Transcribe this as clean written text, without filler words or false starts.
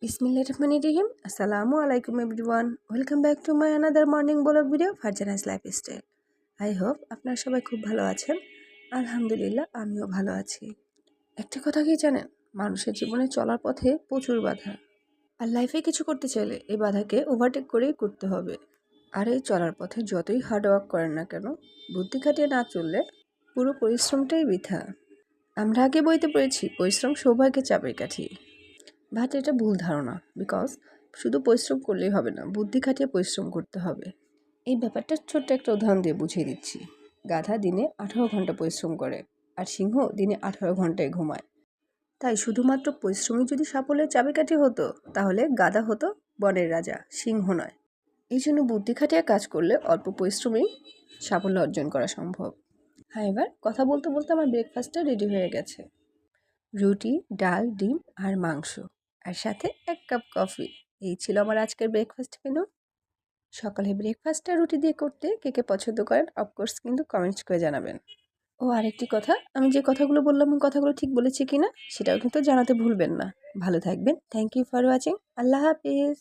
Bismillahirrahmanirrahim. Assalamu alaikum everyone. Welcome back to my another morning vlog video Farjana's Lifestyle. I hope আপনারা সবাই খুব ভালো আছেন। আলহামদুলিল্লাহ আমিও ভালো আছি। একটা কথা কি জানেন, মানুষের জীবনে চলার পথে প্রচুর বাধা, আর লাইফে কিছু করতে চাইলে এই বাধাকে ওভারটেক করেই করতে হবে। আর এই চলার পথে যতই হার্ড ওয়ার্ক করেন না কেন, বুদ্ধি খাটিয়ে না চললে পুরো পরিশ্রমটাই বৃথা। আমরা আগে বইতে পড়েছি পরিশ্রম সৌভাগ্যের চাবির কাঠি, বাট এটা ভুল ধারণা। বিকজ শুধু পরিশ্রম করলেই হবে না, বুদ্ধি খাটিয়ে পরিশ্রম করতে হবে। এই ব্যাপারটা ছোট্ট একটা উদাহরণ দিয়ে বুঝিয়ে দিচ্ছি। গাধা দিনে 18 ঘন্টা পরিশ্রম করে, আর সিংহ দিনে 18 ঘন্টায় ঘুমায়। তাই শুধুমাত্র পরিশ্রমই যদি সাফল্যের চাবিকাঠি হতো, তাহলে গাধা হতো বনের রাজা, সিংহ নয়। এই জন্য বুদ্ধি খাটিয়ে কাজ করলে অল্প পরিশ্রমেই সাফল্য অর্জন করা সম্ভব। হ্যাঁ, এবার কথা বলতে বলতে আমার ব্রেকফাস্টটা রেডি হয়ে গেছে। রুটি, ডাল, ডিম আর মাংস, আর সাথে 1 কাপ কফি। এই ছিল আমার আজকের ব্রেকফাস্ট মেনু। সকালে ব্রেকফাস্টটা রুটি দিয়ে করতে কে কে পছন্দ করেন অফকোর্স কিন্তু কমেন্টস করে জানাবেন। ও আরেকটি কথা, আমি যে কথাগুলো বললাম ওই কথাগুলো ঠিক বলেছি কিনা সেটাও কিন্তু জানাতে ভুলবেন না। ভালো থাকবেন। Thank you for watching. আল্লাহ হাফিজ।